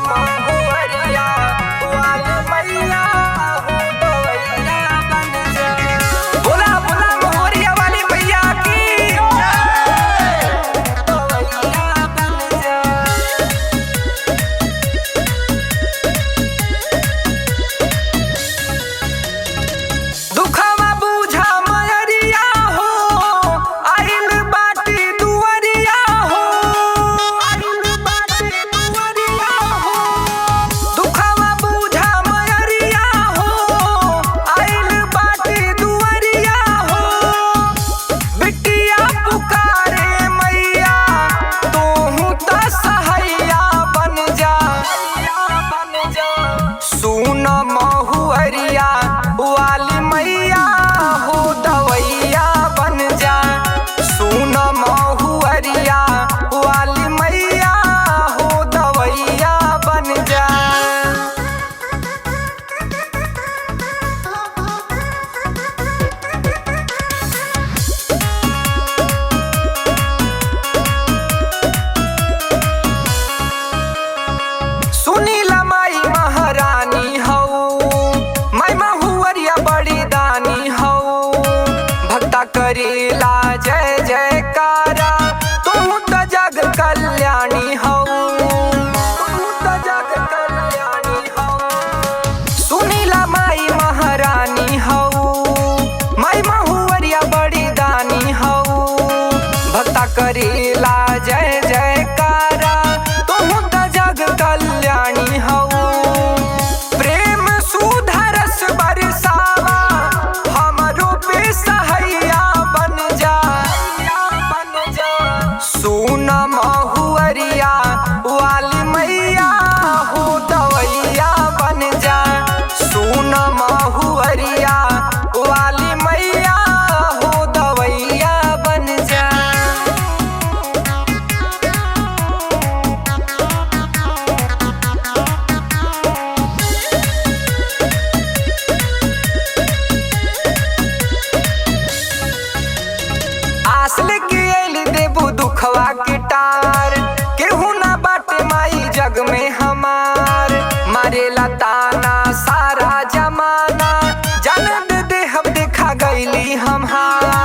महुअरिया वाली मैया हो दवैया बन जा। बोला बोला महुअरिया वाली मैया की दवैया बन जा। दुखवा बूझा मयरिया हो आइल बाटी दुअरिया हो आइल बाटी दुअरिया हो। दुखवा बूझा मयरिया हो आइल बाटी दुअरिया हो। बिटिया पुकारे मैया तोहू त सहैया बन जा बन जा। सुन महुअरिया वाली मैया हो दवैया बन जा। सुन महुअरिया वाली मैया हो दवैया बन जा। सुनीला माई महारानी हऊ माई महुअरिया बड़ी दानी हऊ। भक्ता करेला जय जयकारा तू त जग कल्याणी हऊ तू त जग कल्याणी हऊ। सुनीला माई महारानी हऊ माई महुअरिया बड़ी दानी हऊ। भक्ता करेला जय जयकारा तू त जग कल्याणी हऊ। प्रेम सुधरस बरसावा हमरो पे सहैया बन जा बन जा। सुन महुअरिया वाली मैया हो दवैया बन जा। सुन महुअरिया वाली मैया हो दवैया बन जा। आस लेके आइल देबू दुखवा के टार केहू ना बाटे माई जग में हमार। मारेला ताना सारा जमाना जान दे हम देखा गईली हम हार।